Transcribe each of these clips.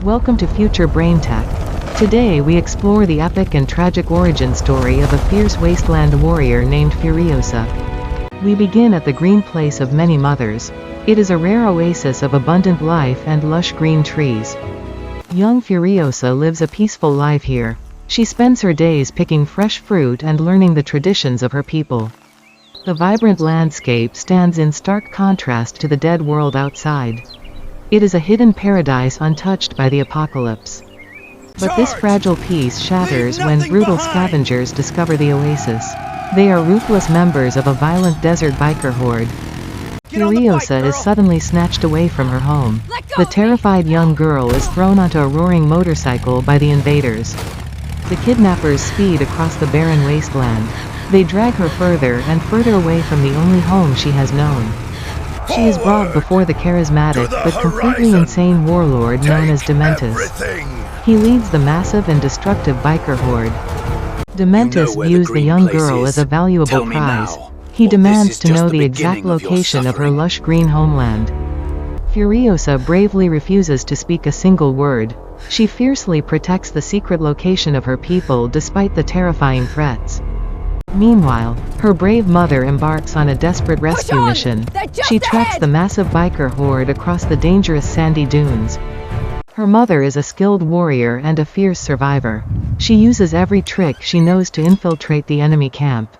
Welcome to Future Brain Tech. Today we explore the epic and tragic origin story of a fierce wasteland warrior named Furiosa. We begin at the green place of many mothers. It is a rare oasis of abundant life and lush green trees. Young Furiosa lives a peaceful life here. She spends her days picking fresh fruit and learning the traditions of her people. The vibrant landscape stands in stark contrast to the dead world outside. It is a hidden paradise untouched by the apocalypse. But this fragile peace shatters when brutal scavengers discover the oasis. They are ruthless members of a violent desert biker horde. Furiosa is suddenly snatched away from her home. The terrified young girl is thrown onto a roaring motorcycle by the invaders. The kidnappers speed across the barren wasteland. They drag her further and further away from the only home she has known. She is brought before the charismatic but completely insane warlord known as Dementus. He leads the massive and destructive biker horde. Dementus views the young girl as a valuable prize. He demands to know the exact location of her lush green homeland. Furiosa bravely refuses to speak a single word. She fiercely protects the secret location of her people despite the terrifying threats. Meanwhile, her brave mother embarks on a desperate rescue mission. She tracks the massive biker horde across the dangerous sandy dunes. Her mother is a skilled warrior and a fierce survivor. She uses every trick she knows to infiltrate the enemy camp.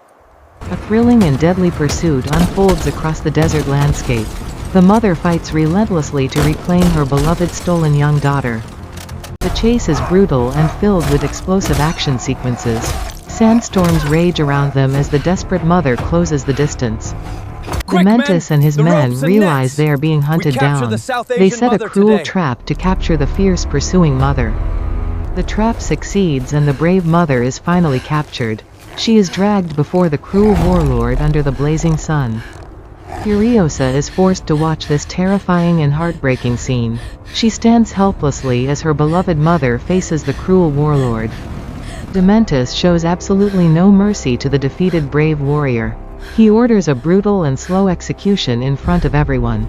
A thrilling and deadly pursuit unfolds across the desert landscape. The mother fights relentlessly to reclaim her beloved stolen young daughter. The chase is brutal and filled with explosive action sequences. Sandstorms rage around them as the desperate mother closes the distance. Dementus and his men realize they are being hunted down. They set a cruel trap to capture the fierce pursuing mother. The trap succeeds and the brave mother is finally captured. She is dragged before the cruel warlord under the blazing sun. Furiosa is forced to watch this terrifying and heartbreaking scene. She stands helplessly as her beloved mother faces the cruel warlord. Dementus shows absolutely no mercy to the defeated brave warrior. He orders a brutal and slow execution in front of everyone.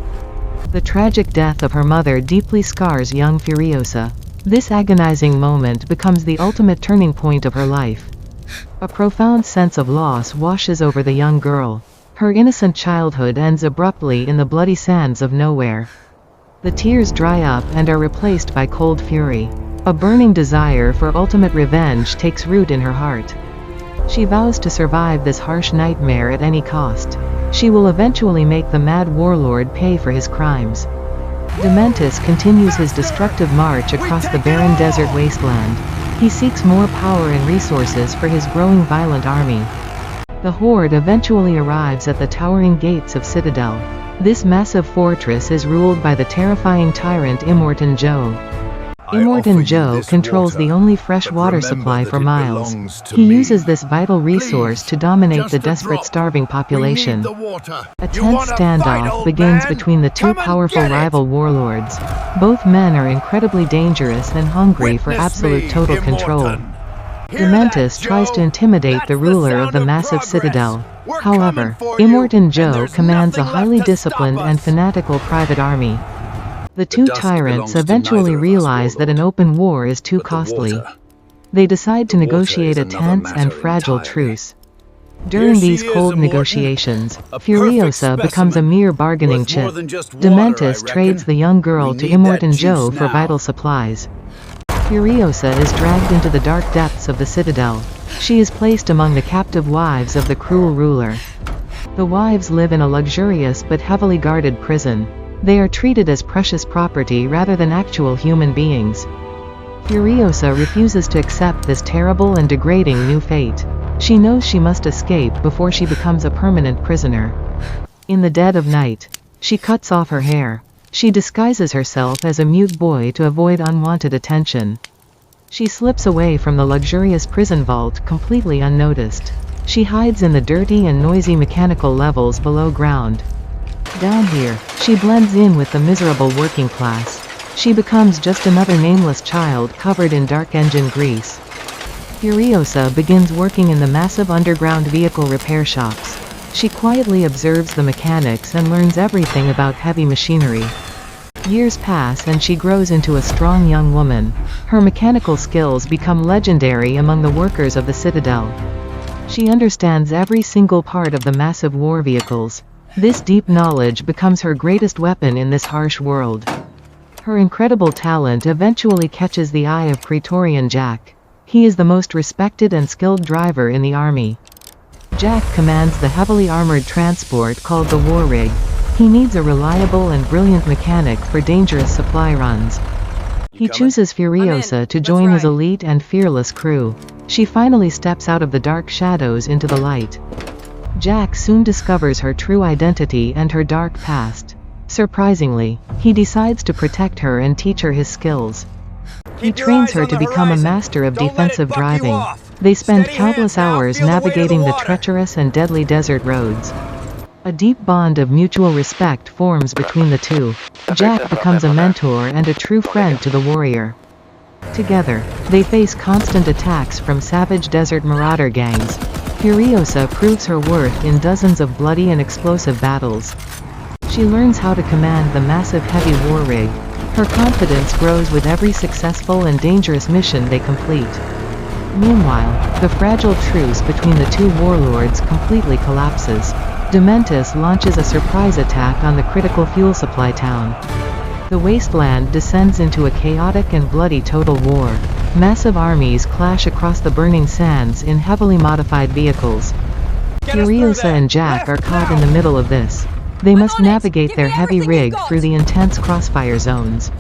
The tragic death of her mother deeply scars young Furiosa. This agonizing moment becomes the ultimate turning point of her life. A profound sense of loss washes over the young girl. Her innocent childhood ends abruptly in the bloody sands of nowhere. The tears dry up and are replaced by cold fury. A burning desire for ultimate revenge takes root in her heart. She vows to survive this harsh nightmare at any cost. She will eventually make the mad warlord pay for his crimes. Dementus continues his destructive march across the barren desert wasteland. He seeks more power and resources for his growing violent army. The horde eventually arrives at the towering gates of Citadel. This massive fortress is ruled by the terrifying tyrant Immortan Joe. Immortan Joe controls the only fresh water supply for miles. He uses this vital resource to dominate the desperate starving population. A tense standoff begins between the two powerful rival warlords. Both men are incredibly dangerous and hungry for absolute total control. Dementus tries to intimidate the ruler of the massive citadel. However, Immortan Joe commands a highly disciplined and fanatical private army. The two tyrants eventually realize that an open war is too costly. They decide to negotiate a tense and fragile truce. During these cold negotiations, Furiosa becomes a mere bargaining chip. Dementus trades the young girl to Immortan Joe for vital supplies. Furiosa is dragged into the dark depths of the citadel. She is placed among the captive wives of the cruel ruler. The wives live in a luxurious but heavily guarded prison. They are treated as precious property rather than actual human beings. Furiosa refuses to accept this terrible and degrading new fate. She knows she must escape before she becomes a permanent prisoner. In the dead of night, she cuts off her hair. She disguises herself as a mute boy to avoid unwanted attention. She slips away from the luxurious prison vault completely unnoticed. She hides in the dirty and noisy mechanical levels below ground. Down here, she blends in with the miserable working class. She becomes just another nameless child covered in dark engine grease. Furiosa begins working in the massive underground vehicle repair shops. She quietly observes the mechanics and learns everything about heavy machinery. Years pass and she grows into a strong young woman. Her mechanical skills become legendary among the workers of the Citadel. She understands every single part of the massive war vehicles. This deep knowledge becomes her greatest weapon in this harsh world. Her incredible talent eventually catches the eye of Praetorian Jack. He is the most respected and skilled driver in the army. Jack commands the heavily armored transport called the War Rig. He needs a reliable and brilliant mechanic for dangerous supply runs. He chooses Furiosa to join his elite and fearless crew. She finally steps out of the dark shadows into the light. Jack soon discovers her true identity and her dark past. Surprisingly, he decides to protect her and teach her his skills. He trains her to become a master of defensive driving. They spend countless hours navigating the treacherous and deadly desert roads. A deep bond of mutual respect forms between the two. Jack becomes a mentor and a true friend to the warrior. Together, they face constant attacks from savage desert marauder gangs. Furiosa proves her worth in dozens of bloody and explosive battles. She learns how to command the massive heavy war rig. Her confidence grows with every successful and dangerous mission they complete. Meanwhile, the fragile truce between the two warlords completely collapses. Dementus launches a surprise attack on the critical fuel supply town. The Wasteland descends into a chaotic and bloody total war. Massive armies clash across the burning sands in heavily modified vehicles. Furiosa and Jack are caught in the middle of this. They must navigate their heavy rig through the intense crossfire zones.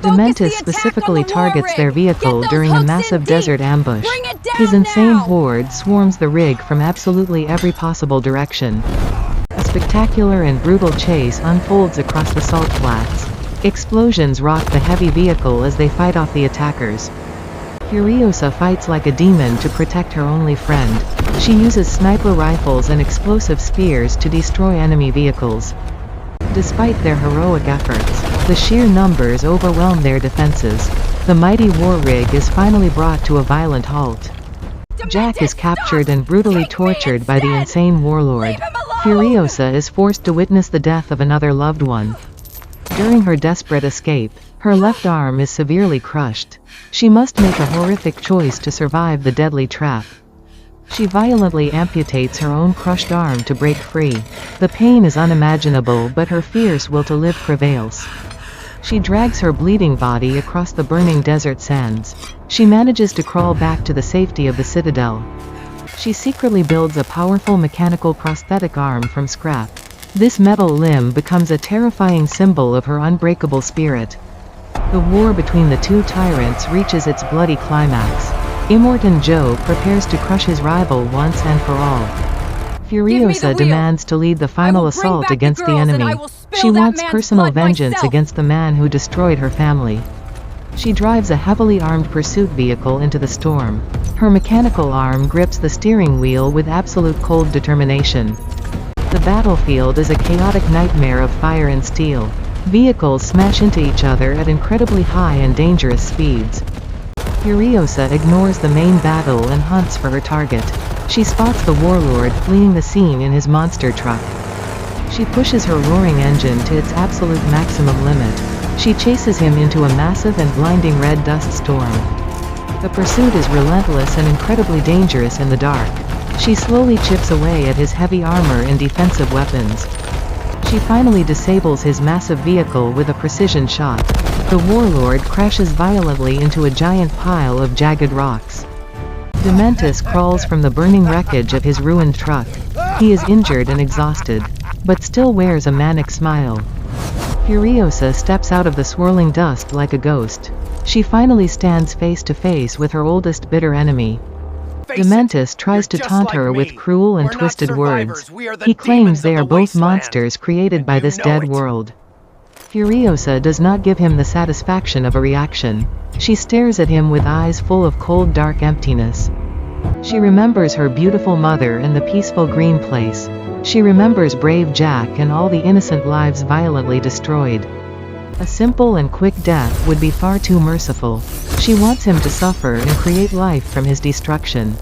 Dementus specifically targets their vehicle during a massive desert ambush. His insane horde swarms the rig from absolutely every possible direction. A spectacular and brutal chase unfolds across the salt flats. Explosions rock the heavy vehicle as they fight off the attackers. Furiosa fights like a demon to protect her only friend. She uses sniper rifles and explosive spears to destroy enemy vehicles. Despite their heroic efforts, the sheer numbers overwhelm their defenses. The mighty war rig is finally brought to a violent halt. Jack is captured and brutally tortured by the insane warlord. Furiosa is forced to witness the death of another loved one. During her desperate escape, her left arm is severely crushed. She must make a horrific choice to survive the deadly trap. She violently amputates her own crushed arm to break free. The pain is unimaginable, but her fierce will to live prevails. She drags her bleeding body across the burning desert sands. She manages to crawl back to the safety of the Citadel. She secretly builds a powerful mechanical prosthetic arm from scrap. This metal limb becomes a terrifying symbol of her unbreakable spirit. The war between the two tyrants reaches its bloody climax. Immortan Joe prepares to crush his rival once and for all. Furiosa demands to lead the final assault against the enemy. She wants personal vengeance against the man who destroyed her family. She drives a heavily armed pursuit vehicle into the storm. Her mechanical arm grips the steering wheel with absolute cold determination. The battlefield is a chaotic nightmare of fire and steel. Vehicles smash into each other at incredibly high and dangerous speeds. Furiosa ignores the main battle and hunts for her target. She spots the warlord fleeing the scene in his monster truck. She pushes her roaring engine to its absolute maximum limit. She chases him into a massive and blinding red dust storm. The pursuit is relentless and incredibly dangerous in the dark. She slowly chips away at his heavy armor and defensive weapons. She finally disables his massive vehicle with a precision shot. The warlord crashes violently into a giant pile of jagged rocks. Dementus crawls from the burning wreckage of his ruined truck. He is injured and exhausted, but still wears a manic smile. Furiosa steps out of the swirling dust like a ghost. She finally stands face to face with her oldest bitter enemy. Dementus tries to taunt her with cruel and twisted words. He claims they are both monsters created by this dead world. Furiosa does not give him the satisfaction of a reaction. She stares at him with eyes full of cold, dark emptiness. She remembers her beautiful mother and the peaceful green place. She remembers brave Jack and all the innocent lives violently destroyed. A simple and quick death would be far too merciful. She wants him to suffer and create life from his destruction.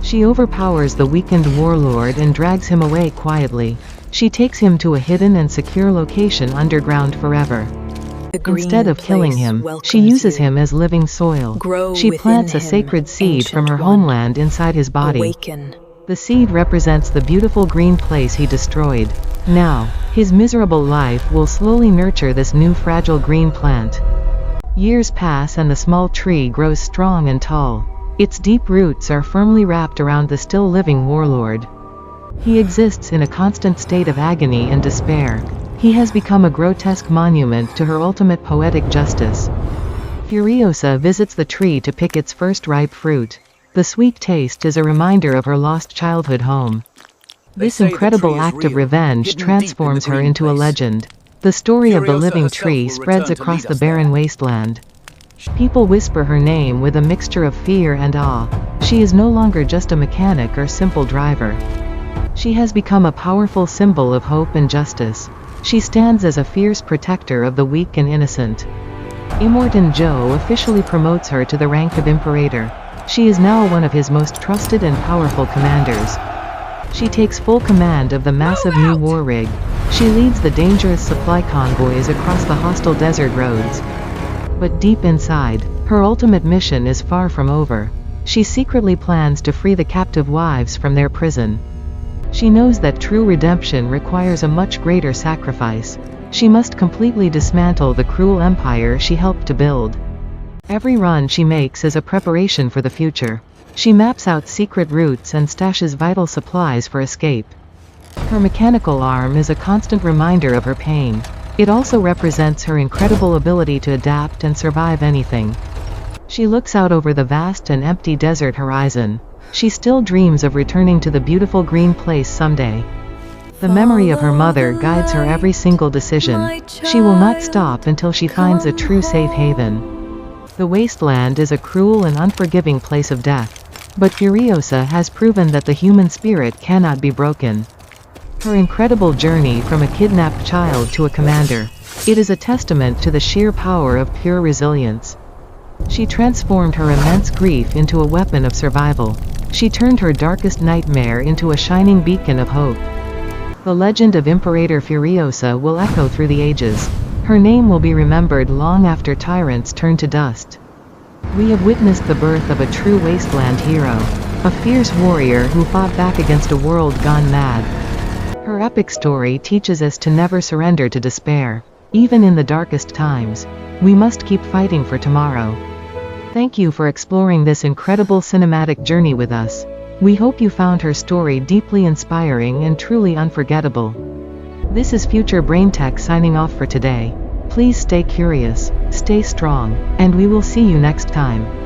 She overpowers the weakened warlord and drags him away quietly. She takes him to a hidden and secure location underground forever. Instead of killing him, she uses him as living soil. She plants a sacred seed from her homeland inside his body. The seed represents the beautiful green place he destroyed. Now, his miserable life will slowly nurture this new fragile green plant. Years pass and the small tree grows strong and tall. Its deep roots are firmly wrapped around the still living warlord. He exists in a constant state of agony and despair. He has become a grotesque monument to her ultimate poetic justice. Furiosa visits the tree to pick its first ripe fruit. The sweet taste is a reminder of her lost childhood home. This incredible act of revenge transforms her into a legend. The story of the living tree spreads across the barren wasteland. People whisper her name with a mixture of fear and awe. She is no longer just a mechanic or simple driver. She has become a powerful symbol of hope and justice. She stands as a fierce protector of the weak and innocent. Immortan Joe officially promotes her to the rank of Imperator. She is now one of his most trusted and powerful commanders. She takes full command of the massive new war rig. She leads the dangerous supply convoys across the hostile desert roads. But deep inside, her ultimate mission is far from over. She secretly plans to free the captive wives from their prison. She knows that true redemption requires a much greater sacrifice. She must completely dismantle the cruel empire she helped to build. Every run she makes is a preparation for the future. She maps out secret routes and stashes vital supplies for escape. Her mechanical arm is a constant reminder of her pain. It also represents her incredible ability to adapt and survive anything. She looks out over the vast and empty desert horizon. She still dreams of returning to the beautiful green place someday. The memory of her mother guides her every single decision. She will not stop until she finds a true safe haven. The Wasteland is a cruel and unforgiving place of death. But Furiosa has proven that the human spirit cannot be broken. Her incredible journey from a kidnapped child to a commander. It is a testament to the sheer power of pure resilience. She transformed her immense grief into a weapon of survival. She turned her darkest nightmare into a shining beacon of hope. The legend of Imperator Furiosa will echo through the ages. Her name will be remembered long after tyrants turn to dust. We have witnessed the birth of a true wasteland hero. A fierce warrior who fought back against a world gone mad. Her epic story teaches us to never surrender to despair. Even in the darkest times, we must keep fighting for tomorrow. Thank you for exploring this incredible cinematic journey with us. We hope you found her story deeply inspiring and truly unforgettable. This is Future Brain Tech signing off for today. Please stay curious, stay strong, and we will see you next time.